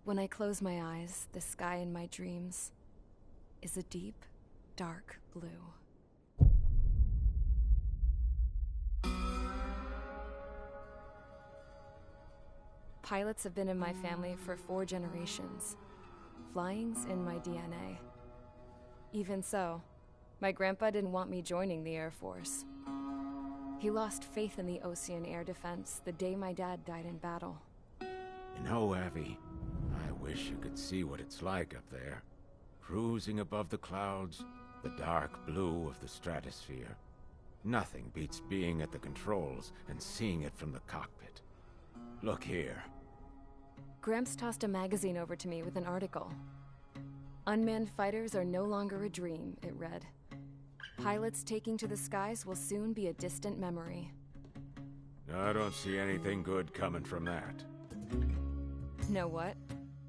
When I close my eyes, the sky in my dreams is a deep, dark blue. Pilots have been in my family for 4 generations. Flying's in my DNA. Even so, my grandpa didn't want me joining the Air Force. He lost faith in the Osean Air Defense the day my dad died in battle. You know, Abby, I wish you could see what it's like up there. Cruising above the clouds, the dark blue of the stratosphere. Nothing beats being at the controls and seeing it from the cockpit. Look here. Gramps tossed a magazine over to me with an article. Unmanned fighters are no longer a dream, it read. Pilots taking to the skies will soon be a distant memory. I don't see anything good coming from that. Know what?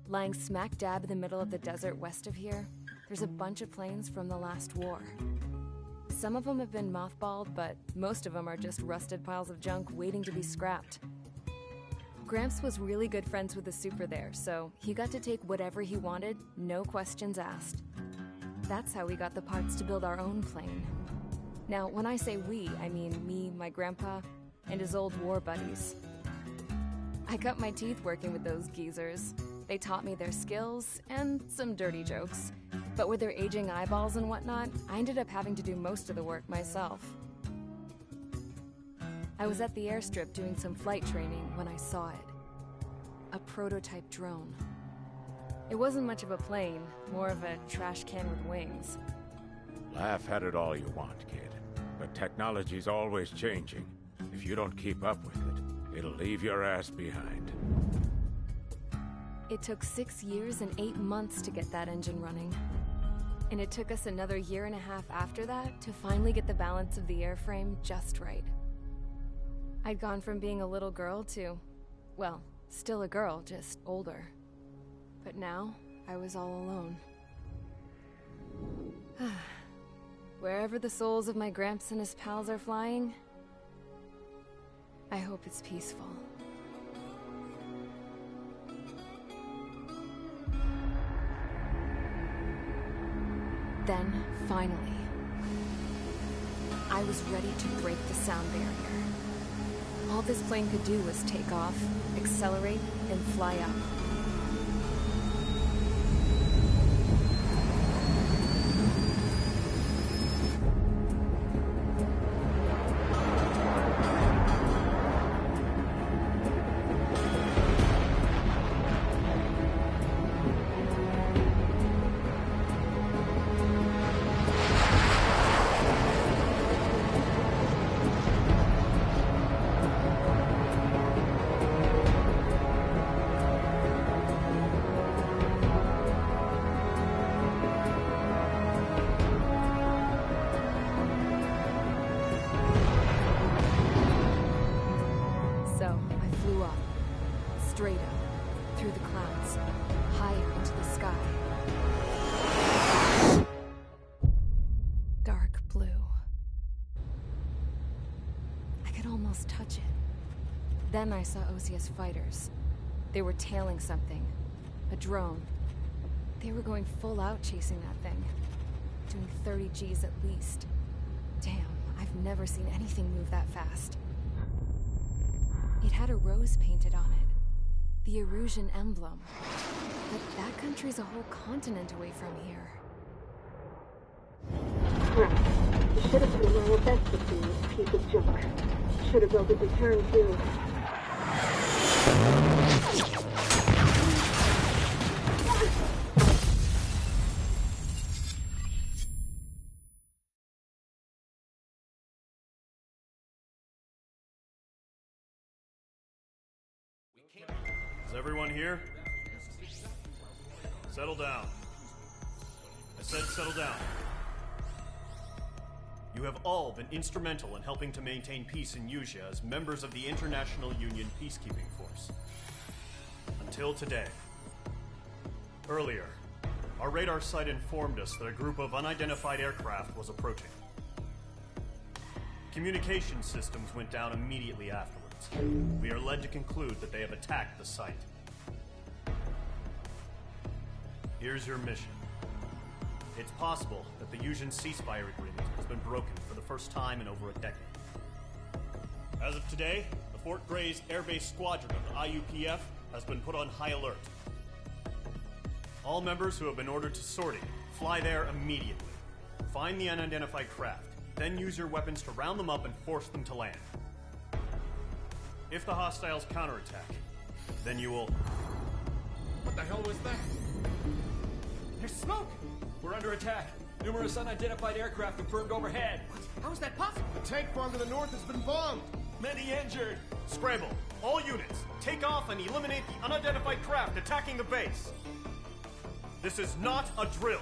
Lying smack dab in the middle of the desert west of here, there's a bunch of planes from the last war. Some of them have been mothballed, but most of them are just rusted piles of junk waiting to be scrapped. Gramps was really good friends with the super there, so he got to take whatever he wanted, no questions asked. That's how we got the parts to build our own plane. Now, when I say we, I mean me, my grandpa, and his old war buddies. I cut my teeth working with those geezers. They taught me their skills, and some dirty jokes. But with their aging eyeballs and whatnot, I ended up having to do most of the work myself. I was at the airstrip doing some flight training when I saw it. A prototype drone. It wasn't much of a plane, more of a trash can with wings. Laugh at it all you want, kid. But technology's always changing. If you don't keep up with it, it'll leave your ass behind. It took 6 years and 8 months to get that engine running. And it took us another 1.5 years after that to finally get the balance of the airframe just right. I'd gone from being a little girl to, well, still a girl, just older. But now, I was all alone. Wherever the souls of my Gramps and his pals are flying, I hope it's peaceful. Then, finally, I was ready to break the sound barrier. All this plane could do was take off, accelerate, and fly up. Straight up, through the clouds, higher into the sky. Dark blue. I could almost touch it. Then I saw Osia's fighters. They were tailing something. A drone. They were going full out chasing that thing. Doing 30 Gs at least. Damn, I've never seen anything move that fast. It had a rose painted on it. The Erusian emblem. But that country's a whole continent away from here. Right. You should have put in your best to see this piece of junk. Should have built a return too. Is everyone here? Settle down. I said settle down. You have all been instrumental in helping to maintain peace in Usea as members of the International Union Peacekeeping Force. Until today. Earlier, our radar site informed us that a group of unidentified aircraft was approaching. Communication systems went down immediately afterwards. We are led to conclude that they have attacked the site. here's your mission. It's possible that the Yuuzhan ceasefire agreement has been broken for the first time in over a decade. As of today, the Fort Grays Air Base Squadron of the IUPF has been put on high alert. All members who have been ordered to sortie, fly there immediately. Find the unidentified craft, then use your weapons to round them up and force them to land. If the hostiles counterattack, then you will... What the hell was that? There's smoke! We're under attack. Numerous unidentified aircraft confirmed overhead. What? How is that possible? The tank farm to the north has been bombed. Many injured. Scramble! All units, take off and eliminate the unidentified craft attacking the base! This is not a drill!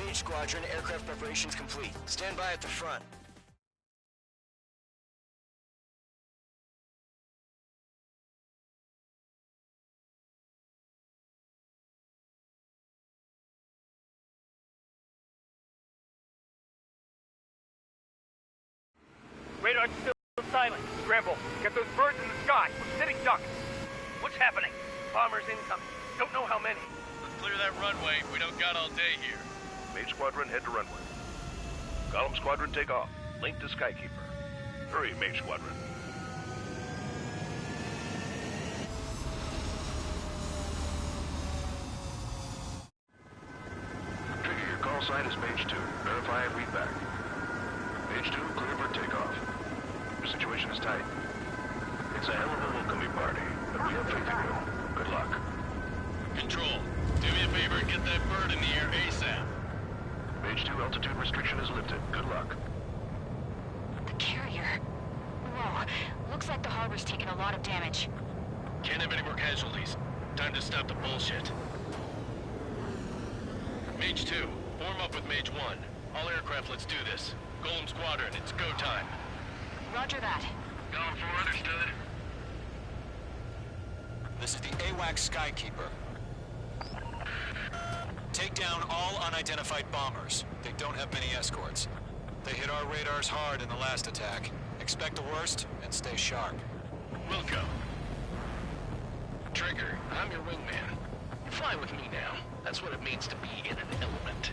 Mage Squadron, aircraft preparations complete. Stand by at the front. Radar's still silent. Scramble. Get those birds in the sky. We're sitting ducks. What's happening? Bombers incoming. Don't know how many. Clear that runway. We don't got all day here. Mage Squadron, head to runway. Golem Squadron, take off. Link to Skykeeper. Hurry, Mage Squadron. Trigger, your call sign is Mage 2. Verify and read back. Mage 2, clear for takeoff. Your situation is tight. It's a hell of a welcoming party, but we have faith in you. Good luck. Control, do me a favor and get that bird in the air ASAP. Mage 2, altitude restriction is lifted. Good luck. The carrier. Whoa. Looks like the harbor's taken a lot of damage. Can't have any more casualties. Time to stop the bullshit. Mage 2, form up with Mage 1. All aircraft, let's do this. Golem Squadron, it's go time. Roger that. Going for understood. This is the AWACS Skykeeper. Take down all unidentified bombers. They don't have many escorts. They hit our radars hard in the last attack. Expect the worst and stay sharp. Wilco. Trigger, I'm your wingman. You fly with me now. That's what it means to be in an element.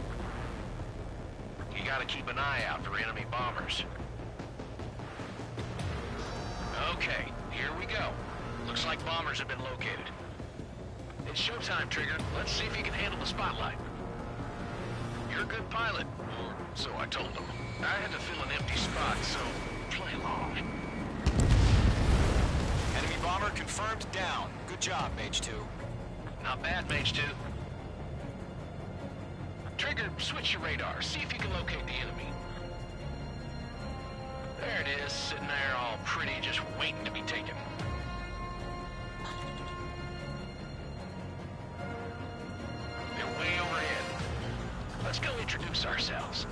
You gotta keep an eye out for enemy bombers. Okay, here we go. Looks like bombers have been located. It's showtime, Trigger. Let's see if you can handle the spotlight. You're a good pilot, or so I told them. I had to fill an empty spot, so play along. Enemy bomber confirmed down. Good job, Mage 2. Not bad, Mage 2. Trigger, switch your radar. See if you can locate the enemy. There it is, sitting there all pretty, just waiting to be taken. They're way overhead. Let's go introduce ourselves.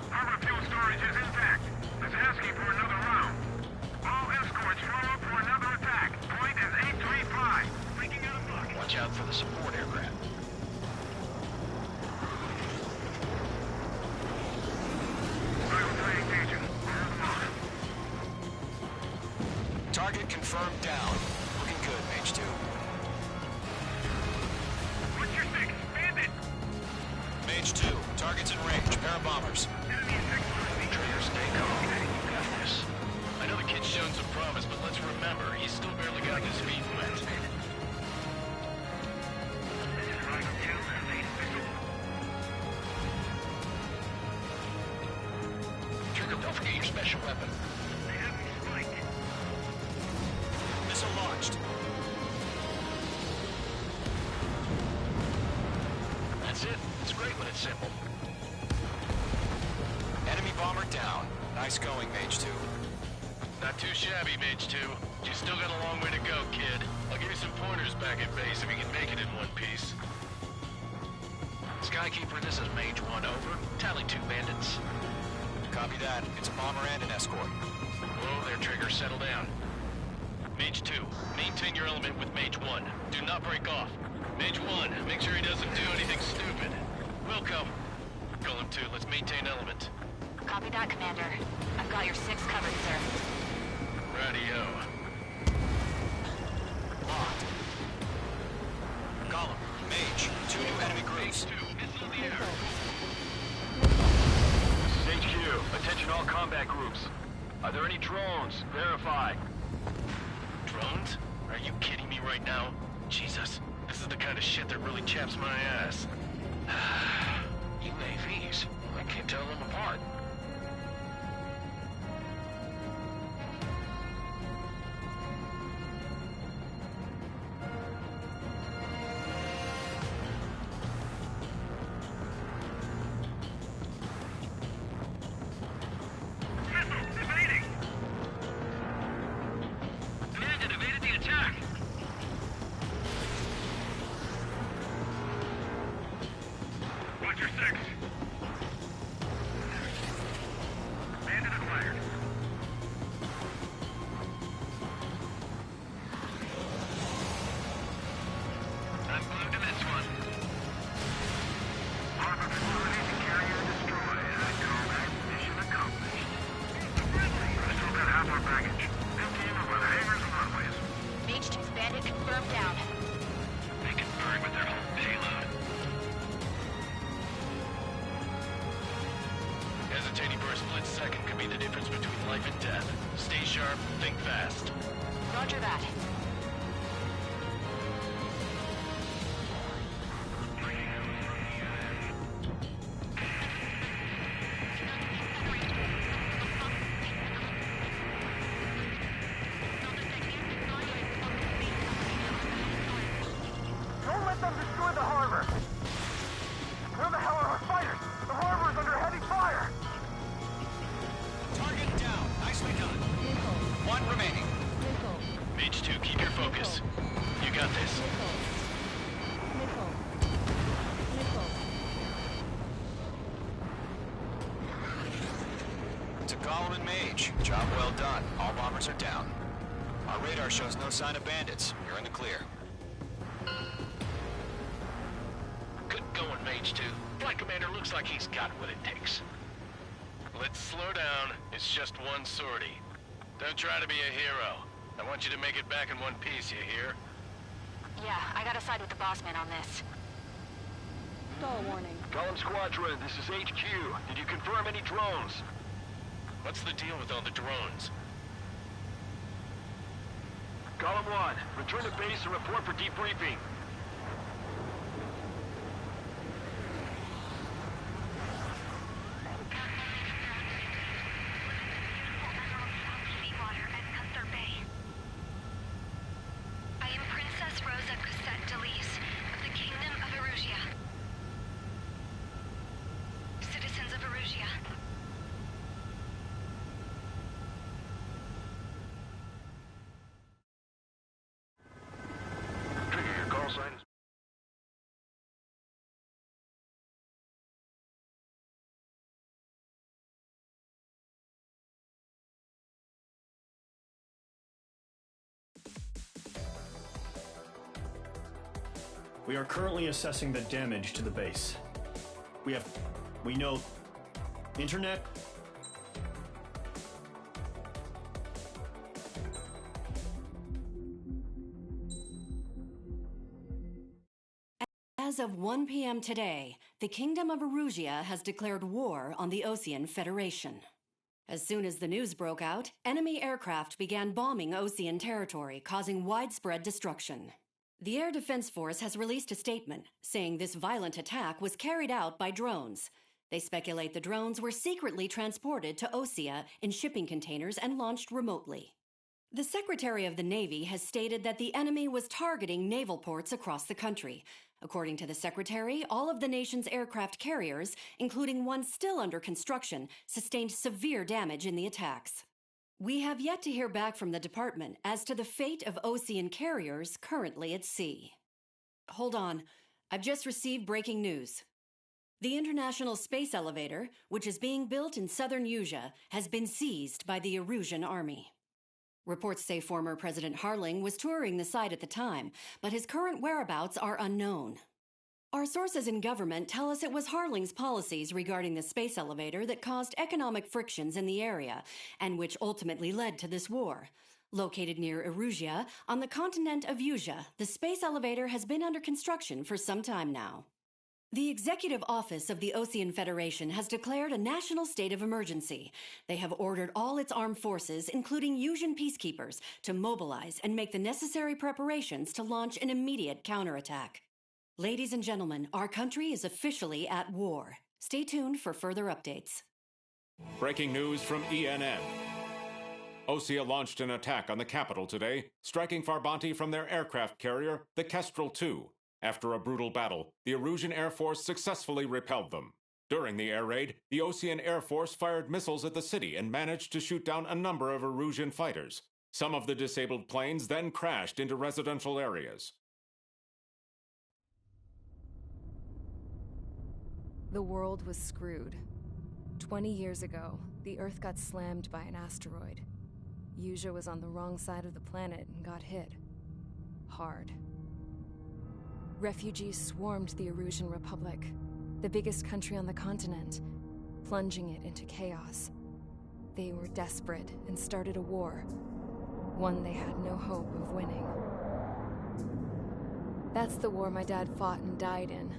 Harbor fuel storage is intact. It's asking for another round. All escorts follow up for another attack. Point is 835. Thinking out of luck. Watch out for the support aircraft. Target confirmed down. Looking good, Mage 2. What's your six? Bandit! Mage 2, target's in range. Pair of bombers. Trigger, stay calm. You got this. I know the kid's shown some promise, but let's remember, he's still barely got like his feet wet. Trigger, don't forget your special weapon. Missile launched. That's it. It's great when it's simple. Enemy bomber down. Nice going, Mage 2. Not too shabby, Mage 2. You still got a long way to go, kid. I'll give you some pointers back at base if you can make it in one piece. Skykeeper, this is Mage 1, over. Tally 2 bandits. Copy that. It's a bomber and an escort. Whoa there, Trigger. Settle down. Mage 2, maintain your element with Mage 1. Do not break off. Mage 1, make sure he doesn't do anything stupid. Wilco. Golem 2, let's maintain element. Copy that, Commander. I've got your 6 covered, sir. Radio. Locked. Golem, Mage, 2 new enemy groups. Mage 2, missile in the air. This is HQ. Attention all combat groups. Are there any drones? Verify. Drones? Are you kidding me right now? Jesus, this is the kind of shit that really chaps my ass. UAVs? I can't tell them apart. Roger that. Don't let them destroy the harbor! Where the hell are our fighters? The harbor is under heavy fire! Target down. Nicely done. One remaining. Mage 2, keep your focus. You got this. To Golem and Mage. Job well done. All bombers are down. Our radar shows no sign of bandits. You're in the clear. Good going, Mage 2. Flight Commander looks like he's got what it takes. Let's slow down. It's just one sortie. Don't try to be a hero. I want you to make it back in one piece, you hear? Yeah, I gotta side with the boss man on this. Stall warning. Golem Squadron, this is HQ. Did you confirm any drones? What's the deal with all the drones? Golem 1, return to base and report for debriefing. We are currently assessing the damage to the base. We know internet. As of 1 p.m. today, the Kingdom of Erusia has declared war on the Osean Federation. As soon as the news broke out, enemy aircraft began bombing Osean territory, causing widespread destruction. The Air Defense Force has released a statement saying this violent attack was carried out by drones. They speculate the drones were secretly transported to Osea in shipping containers and launched remotely. The Secretary of the Navy has stated that the enemy was targeting naval ports across the country. According to the Secretary, all of the nation's aircraft carriers, including one still under construction, sustained severe damage in the attacks. We have yet to hear back from the department as to the fate of Osean carriers currently at sea. Hold on. I've just received breaking news. The International Space Elevator, which is being built in southern Usea, has been seized by the Erusian Army. Reports say former President Harling was touring the site at the time, but his current whereabouts are unknown. Our sources in government tell us it was Harling's policies regarding the space elevator that caused economic frictions in the area, and which ultimately led to this war. Located near Erusia, on the continent of Usea, the space elevator has been under construction for some time now. The Executive Office of the Osean Federation has declared a national state of emergency. They have ordered all its armed forces, including Usian peacekeepers, to mobilize and make the necessary preparations to launch an immediate counterattack. Ladies and gentlemen, our country is officially at war. Stay tuned for further updates. Breaking news from ENN. Osea launched an attack on the capital today, striking Farbanti from their aircraft carrier, the Kestrel II. After a brutal battle, the Erusian Air Force successfully repelled them. During the air raid, the Osean Air Force fired missiles at the city and managed to shoot down a number of Erusian fighters. Some of the disabled planes then crashed into residential areas. The world was screwed. 20 years ago, the Earth got slammed by an asteroid. Usea was on the wrong side of the planet and got hit. Hard. Refugees swarmed the Erusian Republic, the biggest country on the continent, plunging it into chaos. They were desperate and started a war, one they had no hope of winning. That's the war my dad fought and died in.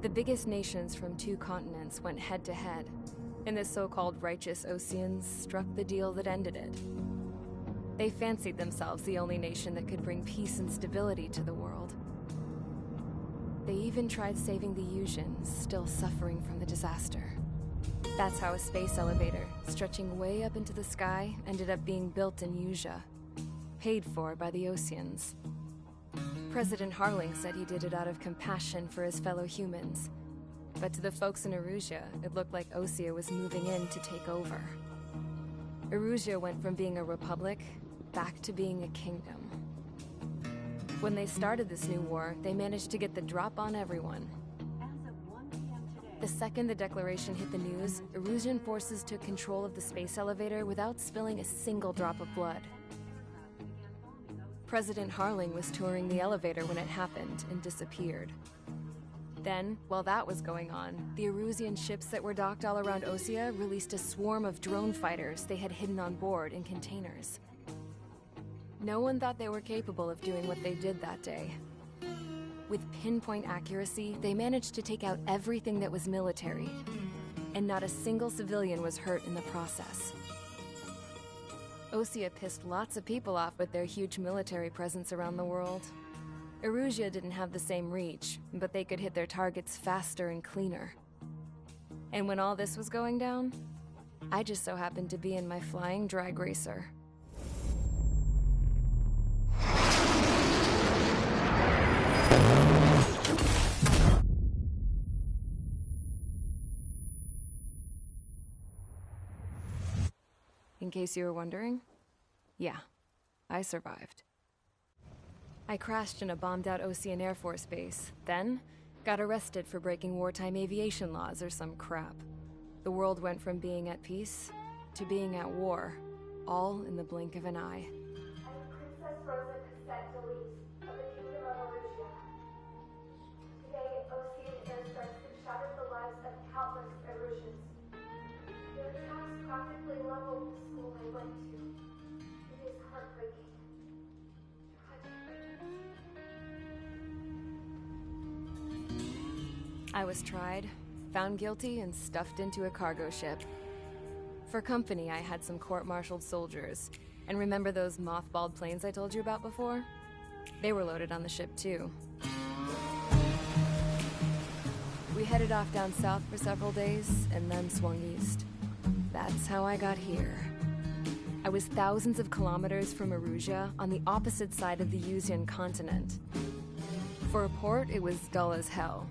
The biggest nations from 2 continents went head-to-head, and the so-called righteous Oseans struck the deal that ended it. They fancied themselves the only nation that could bring peace and stability to the world. They even tried saving the Usians, still suffering from the disaster. That's how a space elevator, stretching way up into the sky, ended up being built in Usea, paid for by the Oseans. President Harling said he did it out of compassion for his fellow humans. But to the folks in Erusia, it looked like Osea was moving in to take over. Erusia went from being a republic back to being a kingdom. When they started this new war, they managed to get the drop on everyone. The second the declaration hit the news, Erusian forces took control of the space elevator without spilling a single drop of blood. President Harling was touring the elevator when it happened and disappeared. Then, while that was going on, the Erusian ships that were docked all around Osea released a swarm of drone fighters they had hidden on board in containers. No one thought they were capable of doing what they did that day. With pinpoint accuracy, they managed to take out everything that was military, and not a single civilian was hurt in the process. Osea pissed lots of people off with their huge military presence around the world. Erusia didn't have the same reach, but they could hit their targets faster and cleaner. And when all this was going down, I just so happened to be in my flying drag racer. In case you were wondering, yeah, I survived. I crashed in a bombed-out Osean Air Force base, then got arrested for breaking wartime aviation laws or some crap. The world went from being at peace to being at war, all in the blink of an eye. I am Princess Rosa Cassette Delise of the Kingdom of Erusia. Today, Osean airstrikes have shattered the lives of countless Erusians. Their attacks practically leveled the school I went to. It is heartbreaking. I was tried, found guilty, and stuffed into a cargo ship. For company, I had some court-martialed soldiers. And remember those mothballed planes I told you about before? They were loaded on the ship, too. We headed off down south for several days, and then swung east. That's how I got here. I was thousands of kilometers from Erusia, on the opposite side of the Yuzian continent. For a port, it was dull as hell.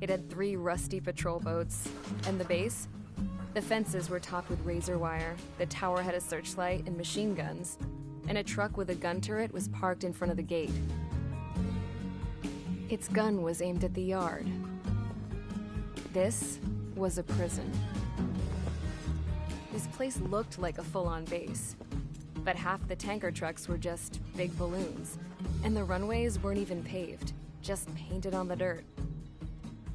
It had 3 rusty patrol boats, and the base? The fences were topped with razor wire, the tower had a searchlight and machine guns, and a truck with a gun turret was parked in front of the gate. Its gun was aimed at the yard. This was a prison. This place looked like a full-on base, but half the tanker trucks were just big balloons, and the runways weren't even paved, just painted on the dirt.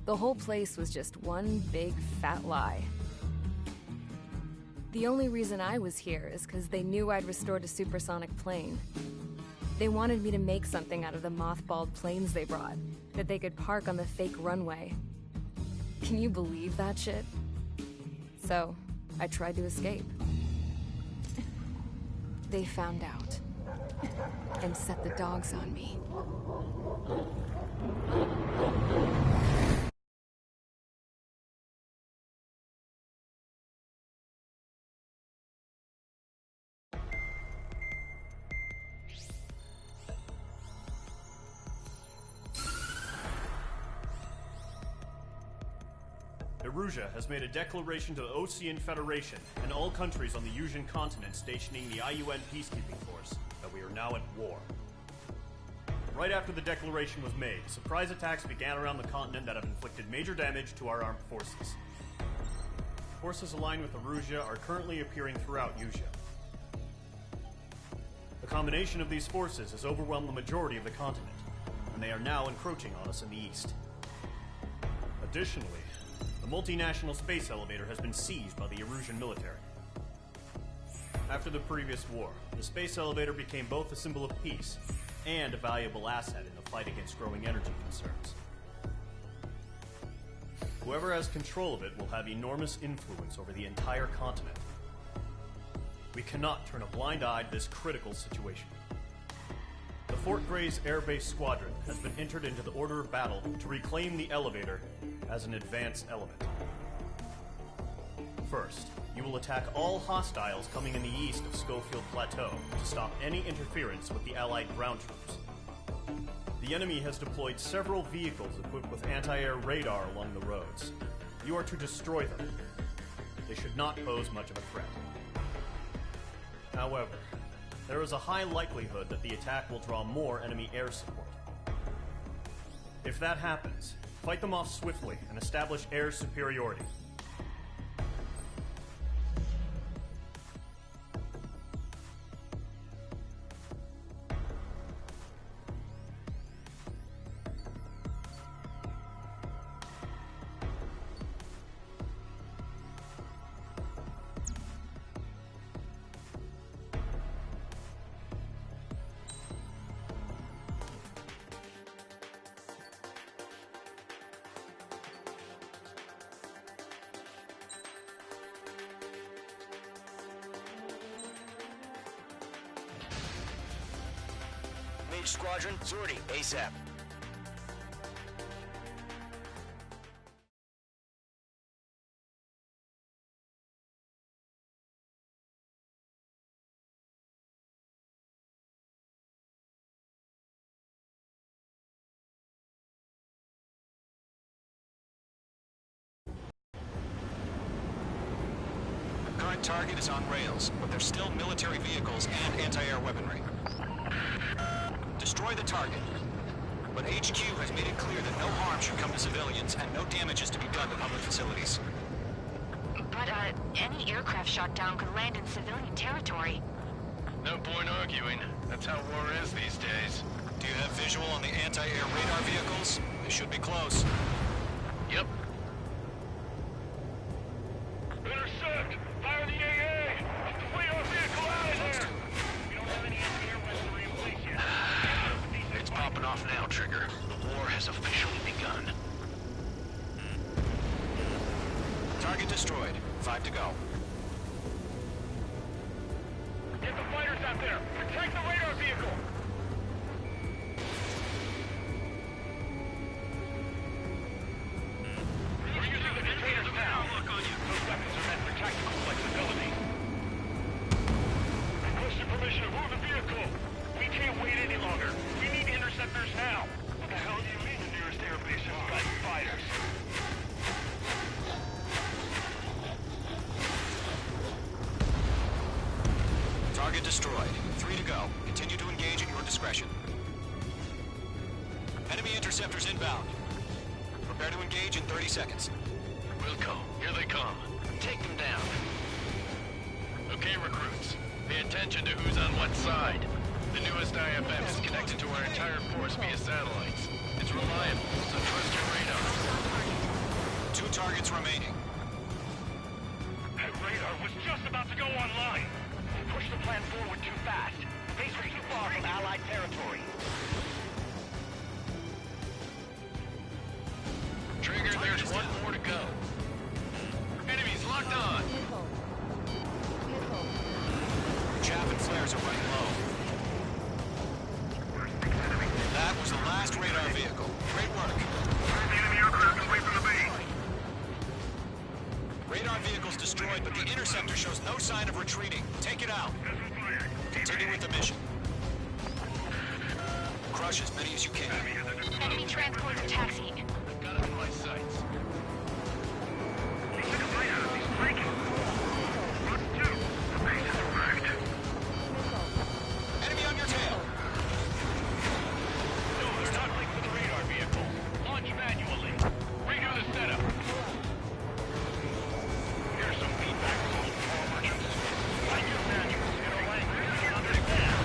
The whole place was just one big fat lie. The only reason I was here is because they knew I'd restored a supersonic plane. They wanted me to make something out of the mothballed planes they brought, that they could park on the fake runway. Can you believe that shit? So, I tried to escape. They found out, and set the dogs on me. Erusia has made a declaration to the Osean Federation and all countries on the Yuzian continent stationing the IUN peacekeeping force that we are now at war. Right after the declaration was made, surprise attacks began around the continent that have inflicted major damage to our armed forces. Forces aligned with Erusia are currently appearing throughout Yusia. The combination of these forces has overwhelmed the majority of the continent, and they are now encroaching on us in the east. Additionally, the multinational space elevator has been seized by the Erusian military. After the previous war, the space elevator became both a symbol of peace and a valuable asset in the fight against growing energy concerns. Whoever has control of it will have enormous influence over the entire continent. We cannot turn a blind eye to this critical situation. The Fort Gray's Air Base Squadron has been entered into the order of battle to reclaim the elevator as an advanced element. First, you will attack all hostiles coming in the east of Schofield Plateau to stop any interference with the Allied ground troops. The enemy has deployed several vehicles equipped with anti-air radar along the roads. You are to destroy them. They should not pose much of a threat. However, there is a high likelihood that the attack will draw more enemy air support. If that happens, fight them off swiftly and establish air superiority. Mage Squadron, sortie, ASAP. Current target is on rails, but there's still military vehicles and anti-air weaponry. Destroy the target. But HQ has made it clear that no harm should come to civilians and no damage is to be done to public facilities. But, any aircraft shot down could land in civilian territory. No point arguing. That's how war is these days. Do you have visual on the anti-air radar vehicles? They should be close. Yep. Intercept! Fire the AA! Flee our vehicle out of there! We don't have any anti-air weaponry in place yet. It's popping off now, Trigger. The war has officially begun. Target destroyed. 5 to go. fashion. Enemy interceptors inbound. Prepare to engage in 30 seconds. Wilco, here they come. Take them down. Okay, recruits. Pay attention to who's on what side. The newest IFF is connected to our entire force via satellites. It's reliable, so trust your radar. 2 targets remaining. That radar was just about to go online. Push the plan forward too fast. Base was too far from Allied territory. Trigger, there's one more to go. Enemies locked on. Chaff and flares are running low. That was the last radar vehicle. Great work. The enemy aircraft away from the base. Radar vehicle's destroyed, but the interceptor shows no sign of retreating. Take it out. Continue with the mission. Crush as many as you can. Enemy transports taxiing. I've got it in my sights. He took a bite out of these flanking. Front 2. The base is wrecked. Enemy on your tail. No, they're not linked to the radar vehicle. Launch manually. Redo the setup. Here's some feedback from those power merchants. Find your manuals in a language you can understand.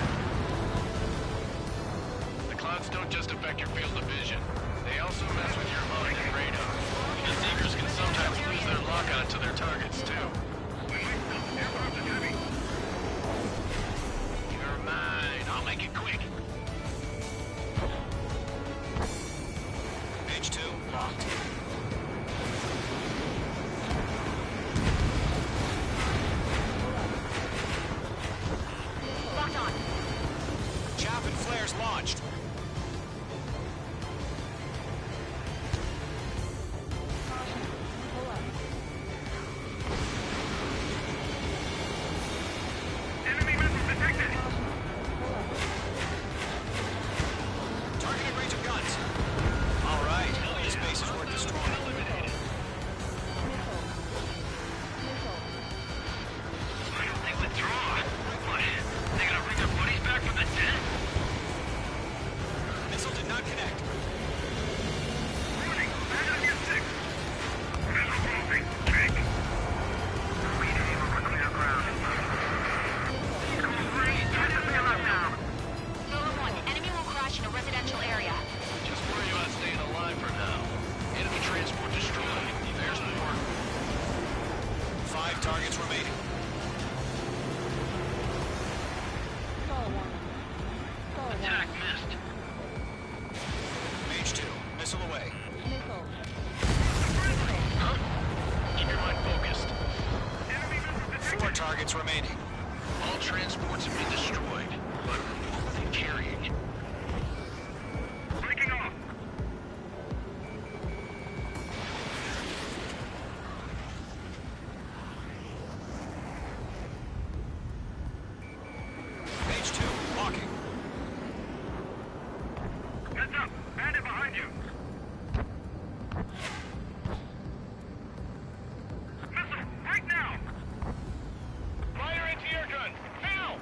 The clouds don't just affect your field of vision. They also mess with your HUD and radar. The Seekers can sometimes lose their lock-on to their targets, too. You're mine. I'll make it quick. Page 2, locked. Locked on. Chaff and flares launched. Enemy missile detected. Targeting range of guns. All right, this base is worth destroying. I don't think withdraw. What? They gonna bring their buddies back from the dead? Missile did not connect. Warning, bad enemy at 6. Missile moving. Big. We aim over clear ground. Bad enemy left down. Nova 1, enemy will crash in a residential area. Just worry about staying alive for now. Enemy transport destroyed. There's more. 5 targets remaining. Attack missed. Page 2, missile away. Huh? Keep your mind focused. 4 targets remaining. All transports have been destroyed, but nothing carrying. Breaking off. Page 2, locking. Heads up. Bandit behind you. Missile, right now. Fire anti-air gun, now!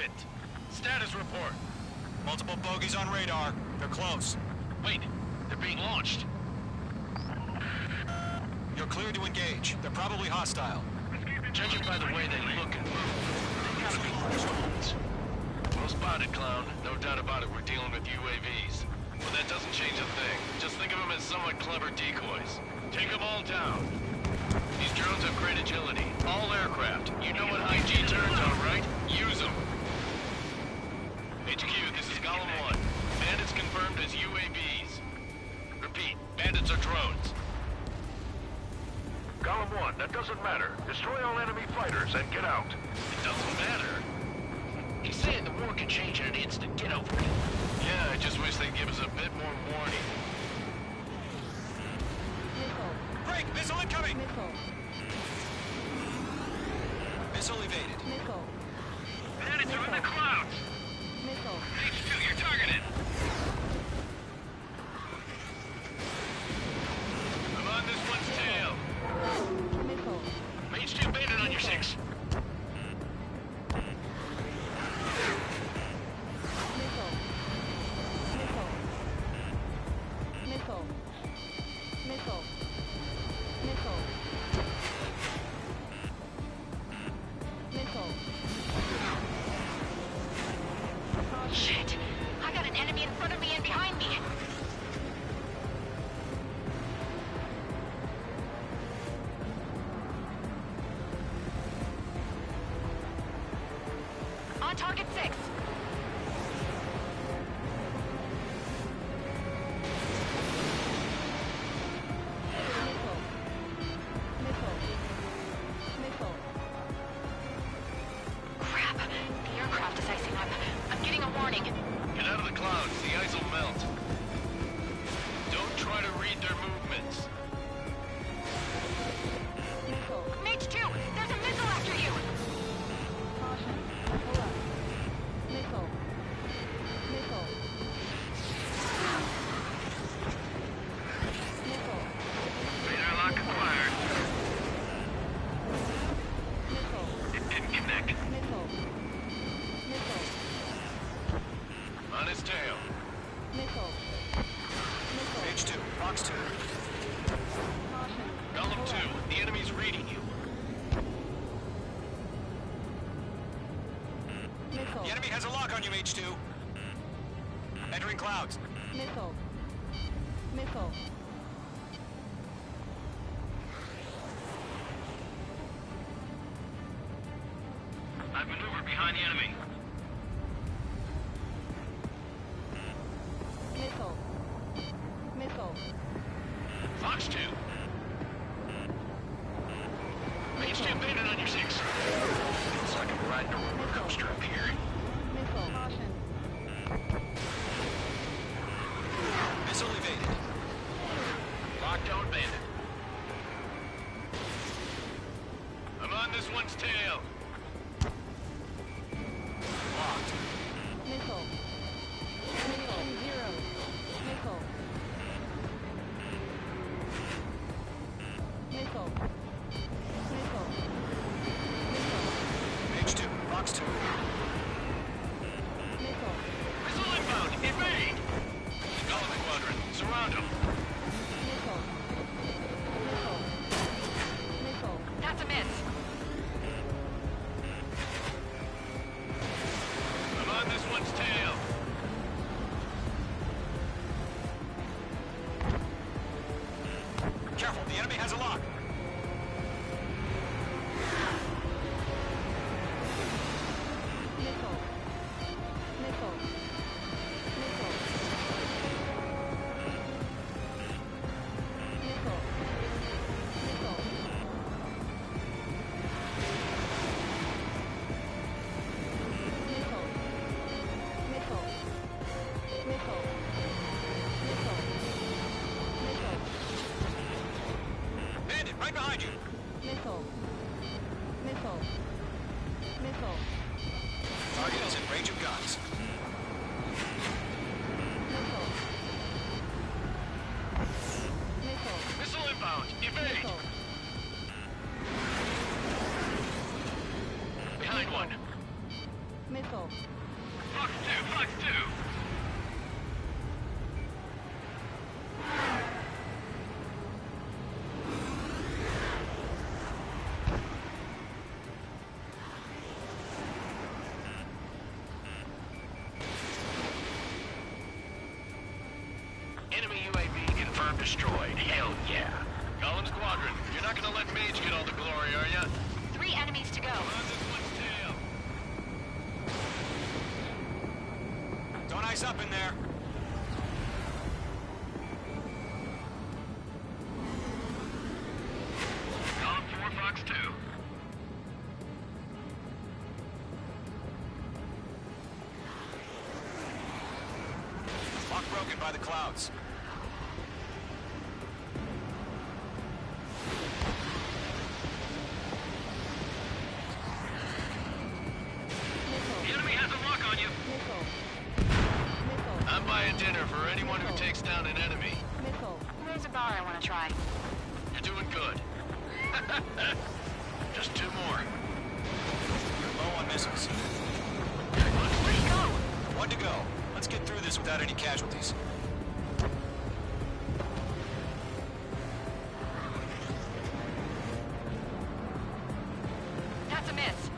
hit. Status report. Multiple bogeys on radar. They're close. Wait, they're being launched. You're cleared to engage. They're probably hostile. Judging by the way they look and move, they gotta be drones. Well spotted, Clown. No doubt about it, we're dealing with UAVs. But that doesn't change a thing. Just think of them as somewhat clever decoys. Take them all down. These drones have great agility. All aircraft. You know what high G turns on, right? Use them. HQ, this is Golem 1. Bandits confirmed as UAVs. Repeat, bandits are drones. Golem 1, that doesn't matter. Destroy all enemy fighters and get out. It doesn't matter? He's saying the war can change in an instant. Get over it. Yeah, I just wish they'd give us a bit more warning. Break! Missile incoming! Missile evaded. Bandits are in the clouds! H2, you're targeted! I'm on this one's tail. H2 bandit on your 6. Shit! I got an enemy in front of me and behind me! On target 6! Crap! The aircraft is icing up. I'm getting a warning. Get out of the clouds, the ice will melt. Don't try to read their movements. Mage 2! There's a missile after you! Radar lock acquired. It didn't connect. On his tail. H2, box 2. Golem 2, the enemy's reading you. The enemy has a lock on you, H2. Entering clouds. I've maneuvered behind the enemy. Fox 2. H2 bandit on your 6. Feels like I'm riding a roller coaster up here. Missile evaded. Lockdown bandit. I'm on this one's tail. Locked. H2, box 2. Missile inbound. Evade. Golem quadrant. Surround him. That's a miss. I'm on this one's tail. Careful, the enemy has a lock. Bandit, right behind you. Target is in range of guns. Missile inbound. Evade. Behind one. Fox 2, Fox 2! Enemy UAV confirmed destroyed. Hell yeah. Golem Squadron, you're not gonna let Mage get all the glory, are ya? 3 enemies to go. Don't ice up in there. Golem 4, Fox 2. Lock broken by the clouds. The enemy has a lock on you. I'm buying dinner for anyone who takes down an enemy. There's a bar I want to try. You're doing good. Just 2 more. Low on missiles. Where'd he go? 1 to go. Let's get through this without any casualties. That's a miss.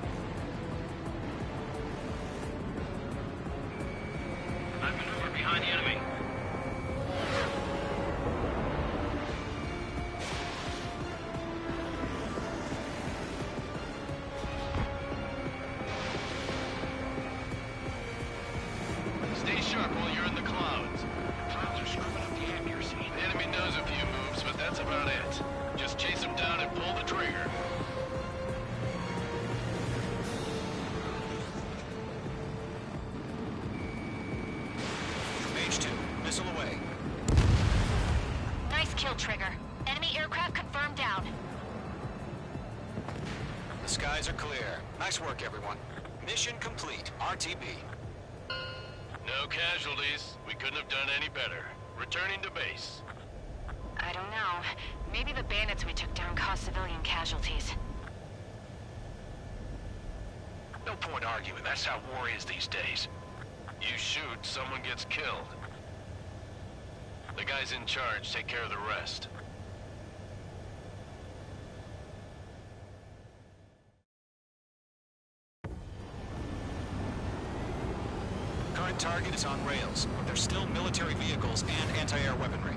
I've maneuvered behind the enemy. Stay sharp while you're in the clouds. The clouds are screwing up the accuracy. The enemy knows a few moves, but that's about it. Just chase them down and pull the trigger. Mage 2, missile away. Nice kill, Trigger. Enemy aircraft confirmed down. The skies are clear. Nice work, everyone. Mission complete. RTB. No casualties. We couldn't have done any better. Returning to base. I don't know. Maybe the bandits we took down caused civilian casualties. No point arguing. That's how war is these days. You shoot, someone gets killed. The guys in charge take care of the rest. Current target is on rails. There's still military vehicles and anti-air weaponry.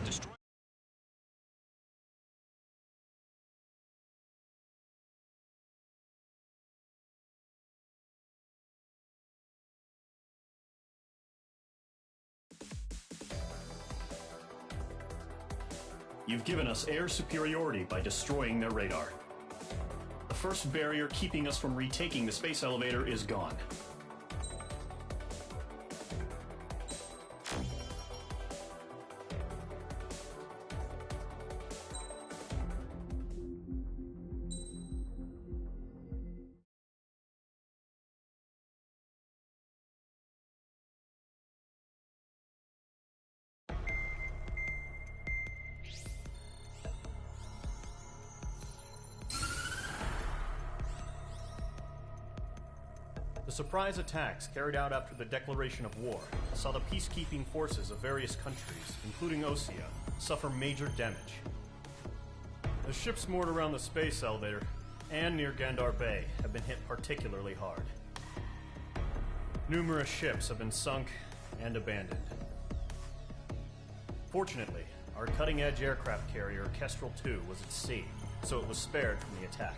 Destroy. You've given us air superiority by destroying their radar. The first barrier keeping us from retaking the space elevator is gone. The surprise attacks carried out after the declaration of war saw the peacekeeping forces of various countries, including Osea, suffer major damage. The ships moored around the space elevator and near Gandar Bay have been hit particularly hard. Numerous ships have been sunk and abandoned. Fortunately, our cutting-edge aircraft carrier, Kestrel 2, was at sea, so it was spared from the attack.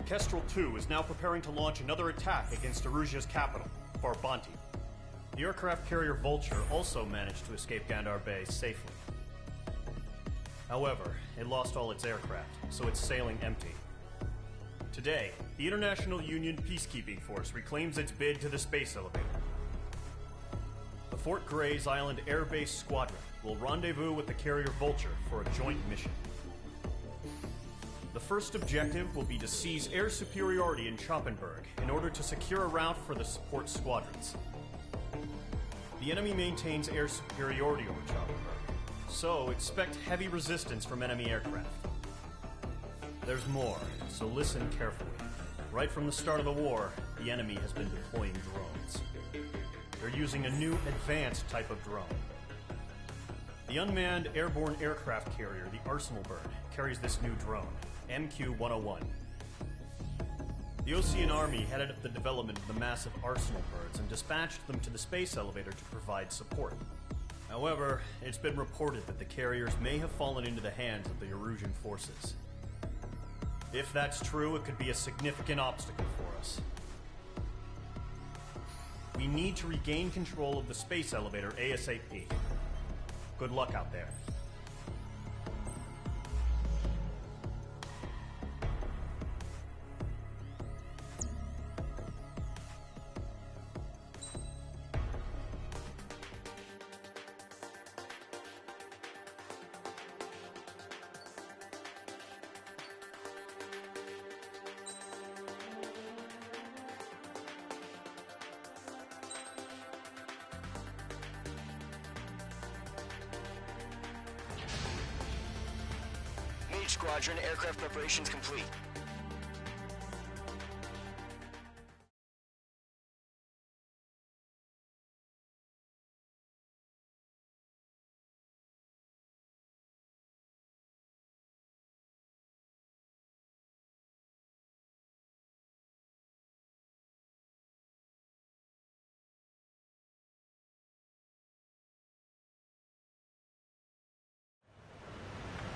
Kestrel 2 is now preparing to launch another attack against Erusia's capital, Farbanti. The aircraft carrier Vulture also managed to escape Gandar Bay safely. However, it lost all its aircraft, so it's sailing empty. Today, the International Union Peacekeeping Force reclaims its bid to the space elevator. The Fort Grays Island Air Base Squadron will rendezvous with the carrier Vulture for a joint mission. The first objective will be to seize air superiority in Schoppenberg in order to secure a route for the support squadrons. The enemy maintains air superiority over Schoppenberg, so expect heavy resistance from enemy aircraft. There's more, so listen carefully. Right from the start of the war, the enemy has been deploying drones. They're using a new advanced type of drone. The unmanned airborne aircraft carrier, the Arsenal Bird, carries this new drone, MQ-101. The Osean Army headed up the development of the massive Arsenal Birds and dispatched them to the space elevator to provide support. However, it's been reported that the carriers may have fallen into the hands of the Erusian forces. If that's true, it could be a significant obstacle for us. We need to regain control of the space elevator ASAP. Good luck out there. Squadron, aircraft preparations complete.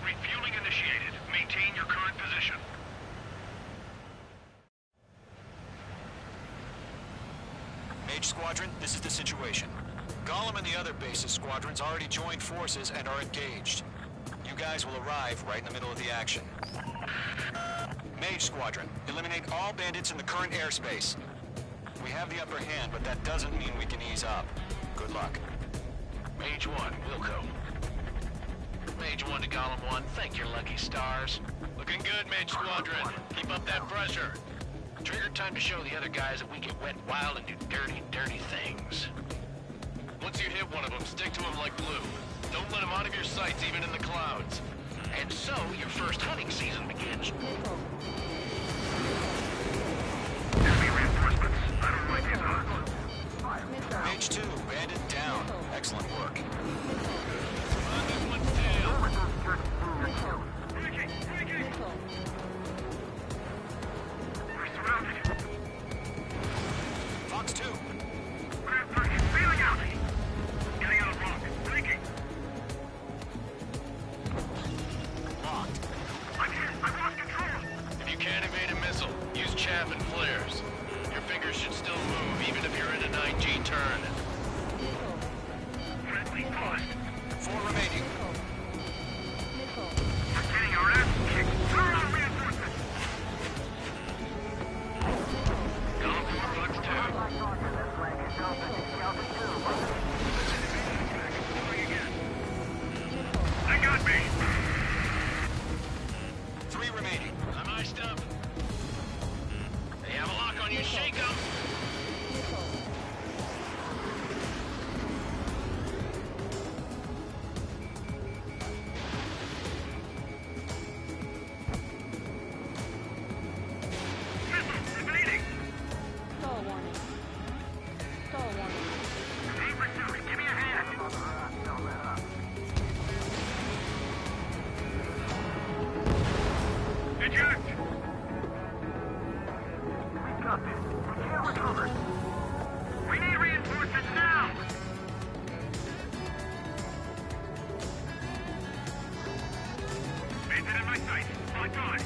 Refueling initiated. Maintain your current position. Mage Squadron, this is the situation. Gollum and the other base's squadrons already joined forces and are engaged. You guys will arrive right in the middle of the action. Mage Squadron, eliminate all bandits in the current airspace. We have the upper hand, but that doesn't mean we can ease up. Good luck. Mage 1, Wilco. Mage 1 to Gollum 1, thank your lucky stars. Looking good, Mage Squadron. Keep up that pressure. Trigger, time to show the other guys that we get wet wild and do dirty, dirty things. Once you hit one of them, stick to them like glue. Don't let them out of your sights, even in the clouds. And so, your first hunting season begins. Enemy reinforcements. I don't like these odds. Mage 2, bandit down. Excellent work. On this one's tail. We're surrounded. Fox 2. Feeling out. Getting out of rock. Breaking. Locked. I've lost control. If you can't evade a missile, use chaff and flares. Your fingers should still move, even if you're in a 9G turn. Friendly cost. 4 remaining. We're getting our ass kicked. Turn on reinforcements. Gollum 4, Fox 2. They got me. 3 remaining. I'm iced up. They have a lock on you, shake 'em. We need reinforcements now! Bandit in my sight. On time.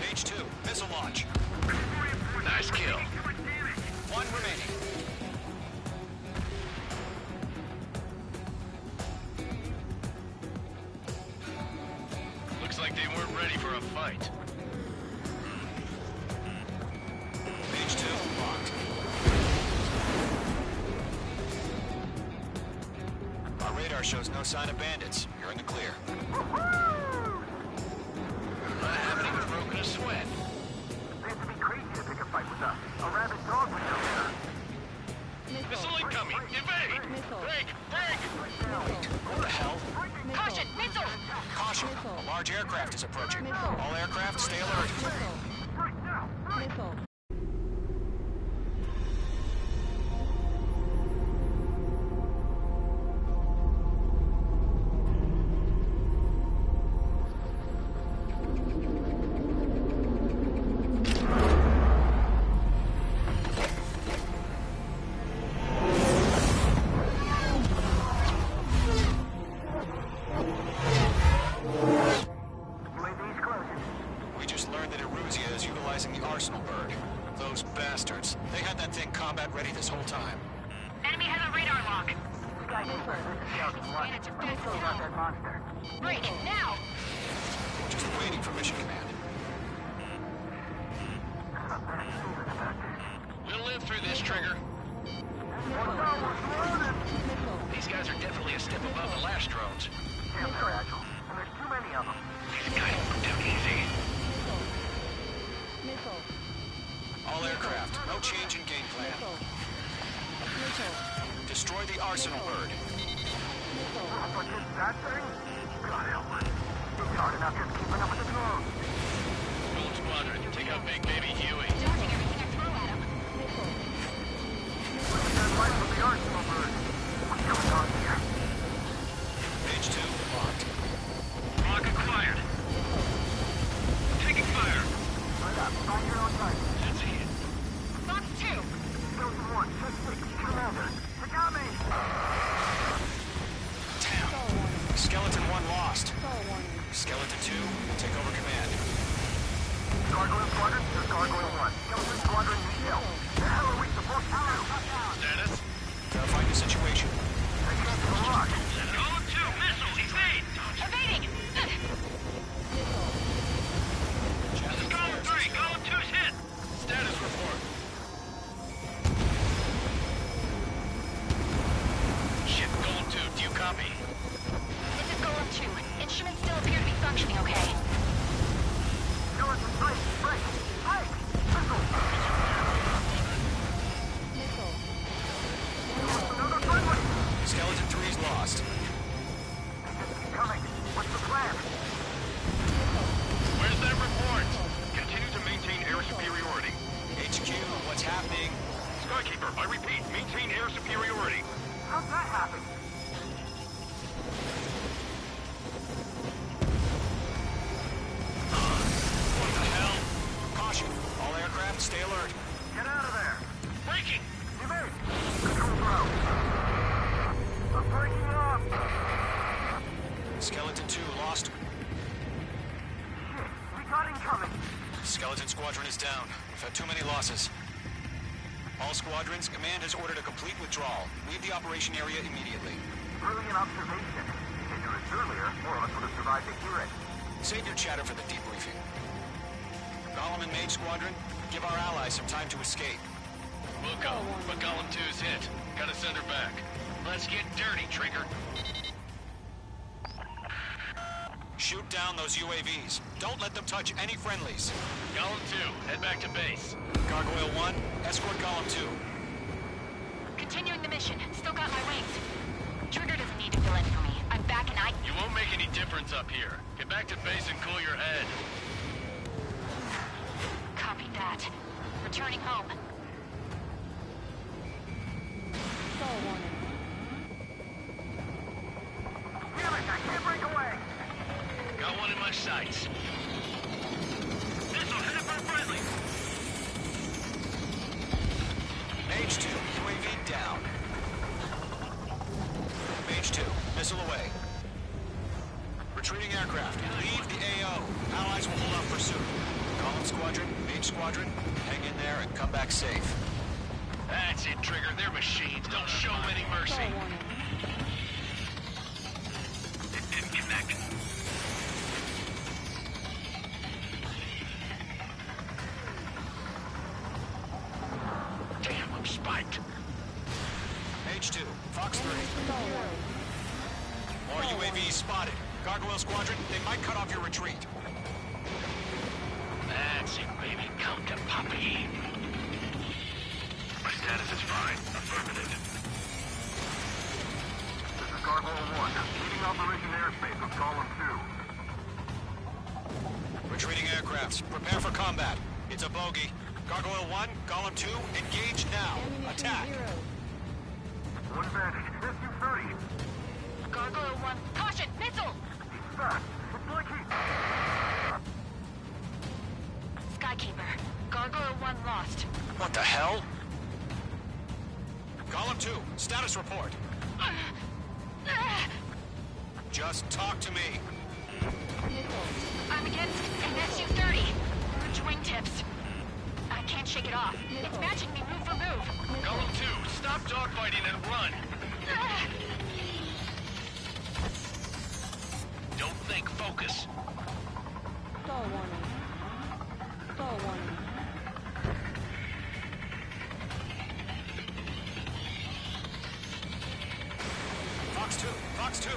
Mage 2, missile launch. Nice kill. 1 remaining. Looks like they weren't ready for a fight. Mage 2, locked. Our radar shows no sign of bandits. You're in the clear. I haven't even broken a sweat. Seems to be crazy to pick a fight with us. A rabid dog would know better. Missile incoming! Evade! Break! Break! large aircraft is approaching. All aircraft, stay alert. Missile. We just learned that Eruzia is utilizing the Arsenal bird. Those bastards. They had that thing combat ready this whole time. Enemy has a radar lock. Break, now! Just waiting for mission command. We'll live through this, Trigger. These guys are definitely a step above the last drones. Yeah, they're agile. And there's too many of them. These guys put down easy. All aircraft, no change in game plan. Destroy the Arsenal bird. But just that thing? God help us. It's hard enough just keeping up with the drones. Gold Squadron, take out Big Baby Huey. Dodging everything I throw at him. Look at that light from the Arsenal bird. What's going on here? Page 2, locked. Lock acquired. Taking fire. Right up. Find your own target. That's it. Fox 2. Skeleton 1, check 6. Commander. They got me. Damn. Skeleton 1 lost. Skeleton 2, take over command. Gargoyle Squadron, this is Gargoyle 1. Skeleton Squadron, need help. The hell are we supposed to do? Status? Verifying the situation. They can't do a lot. Golem 2, missiles, evade! Evading! Golem 3, Golem 2's hit! Status report. Shit, Golem 2, do you copy? This is Golem 2. Instruments still appear to be functioning okay. Skeleton 3, break. Hey! Missile! Another friendly! Skeleton 3's lost. Keep coming. What's the plan? Where's that report? Continue to maintain air superiority. HQ, what's happening? Skykeeper, I repeat, maintain air superiority. How'd that happen? What the hell? Caution, all aircraft, stay alert. Get out of there! Breaking! Evade! Control throw! I'm breaking up! Skeleton 2 lost. Shit, we got incoming! Skeleton Squadron is down. We've had too many losses. All squadrons, command has ordered a complete withdrawal. Leave the operation area immediately. Brilliant observation. If it was earlier, more of us would have survived to hear it. Save your chatter for the debriefing. Golem and Mage Squadron, give our allies some time to escape. We'll go, but Golem 2's hit. Gotta send her back. Let's get dirty, Trigger. Shoot down those UAVs. Don't let them touch any friendlies. Golem 2, head back to base. Gargoyle 1, escort Golem 2. Continuing the mission. Still got my wings. Trigger doesn't need to fill in for me. I'm back and I... You won't make any difference up here. Get back to base and cool your head. Copy that. Returning home. Damn it, I can't break away! Got one in my sights. Missile headed for friendly. Mage 2, UAV down. Mage 2, missile away. Retreating aircraft, leave the AO. Allies will hold off pursuit. Golem Squadron, Mage Squadron, hang in there and come back safe. That's it, Trigger. They're machines. Don't show them any mercy. It didn't connect. Damn, I'm spiked. Mage 2, Fox 3. More UAVs spotted. Gargoyle Squadron, they might cut off your retreat. That's it, baby. Come to Poppy. My status is fine. Affirmative. This is Gargoyle 1, leading Operation Airspace with Golem 2. Retreating aircrafts. Prepare for combat. It's a bogey. Gargoyle 1, Golem 2, engage now. Attack. One bandit. SU-30. Gargoyle 1, caution, missile! He's fast. It's like he... Skykeeper, Gargoyle 1 lost. What the hell? Golem 2, status report. Just talk to me. I'm against an SU-30. Huge wingtips. I can't shake it off. It's matching me move for move. Golem 2, stop dogfighting and run. Don't think, focus. Stall warning. Stall warning. Fox 2.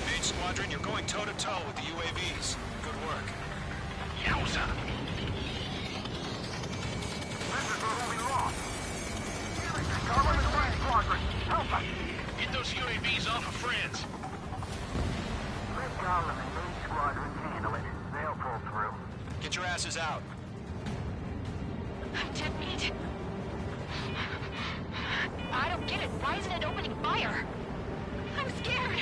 Mage Squadron, you're going toe-to-toe with the UAVs. Good work. Yowza! This is where we lost. Garland and Mage Squadron, help us! Get those UAVs off of friends. Let Garland and Mage Squadron handle it. They'll pull through. Get your asses out. I'm dead meat. I don't get it. Why isn't it opening fire? I'm scared.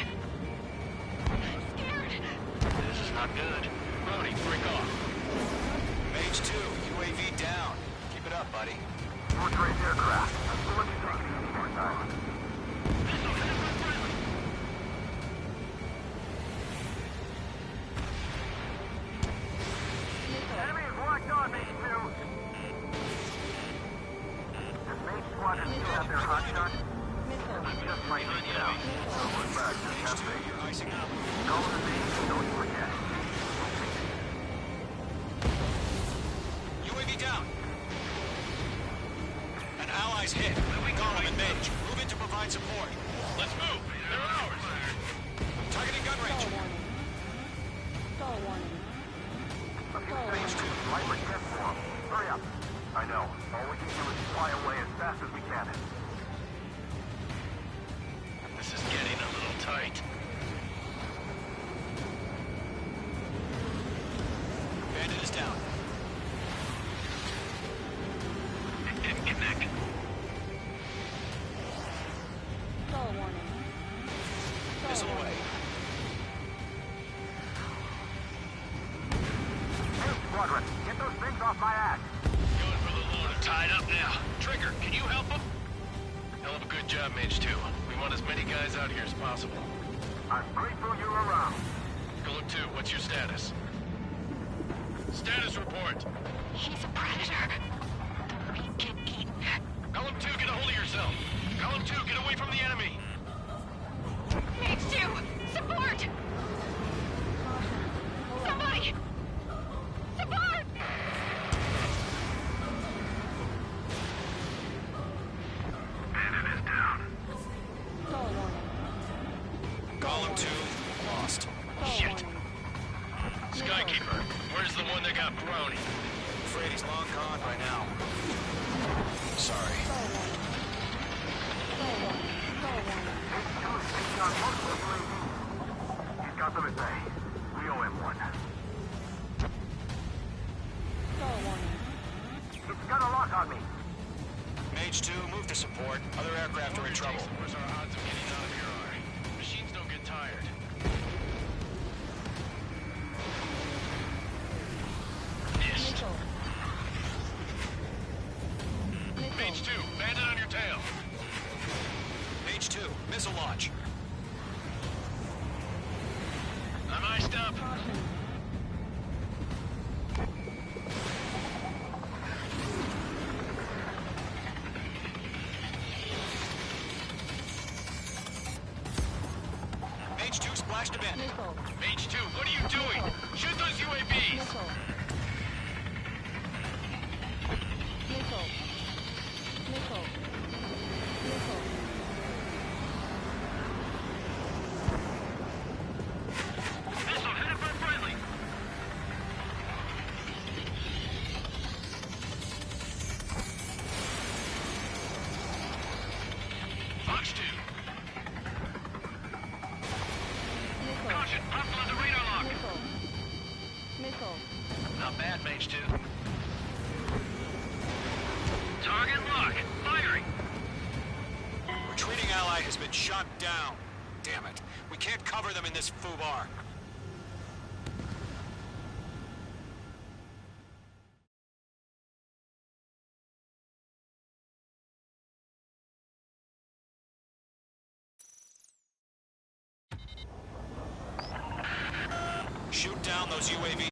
I'm scared. This is not good. Brody, break off. Mage 2, UAV down. Keep it up, buddy. Portrait aircraft. I'm going to take it easy for time. Enemy is locked on, Mage 2. Does Mage Squadron still have their hot shot? We just might need it out. So look back, just have faith. You're icing up. Call the Mage, don't forget. UAV down. An ally's hit. Golem and Mage, move in to provide support. Let's move. They're ours. Targeting gun range. Stall warning. Mage 2, light with jet form. Hurry up. I know. All we can do is fly away as fast as we can. This is getting a little tight. Bandit is down. It didn't connect. Stall warning. Missile away. Mage Squadron, get those things off my ass. Going for the loader. Tied up now. Trigger, can you help him? Hell of a good job, Mage 2. We want as many guys out here as possible. I'm grateful you're around. Golem 2, what's your status? Status report. He's a predator. The meat get eaten. Golem 2, get a hold of yourself. Golem 2, get away from the enemy. Mage 2, support! Somebody! Support! Bandit is down. Stall warning. Golem 2, lost. Shit. Skykeeper, where's the one that got brownie? Afraid he's long gone by now. Sorry. Stall warning. Stall warning. Stall warning. Mage 2 is taking on most of the UAVs. He's got them at bay. We owe him one. Stall warning. It's got a lock on me. Mage 2, move to support. Other aircraft are in trouble. Where's our odds of getting out of here are? Machines don't get tired. Missed. Missile. Mage 2, bandit on your tail. Mage 2, missile launch. I'm iced up. Caution. Mage 2 splashed a bandit. Missile. Mage 2, what are you doing? Shoot those UAVs! Missile. Missile. Missile. Missile. Missile headed for friendly! Fox 2. Missile. Caution, hostile on the radar supply has been shot down. Damn it. We can't cover them in this foobar. Shoot down those UAV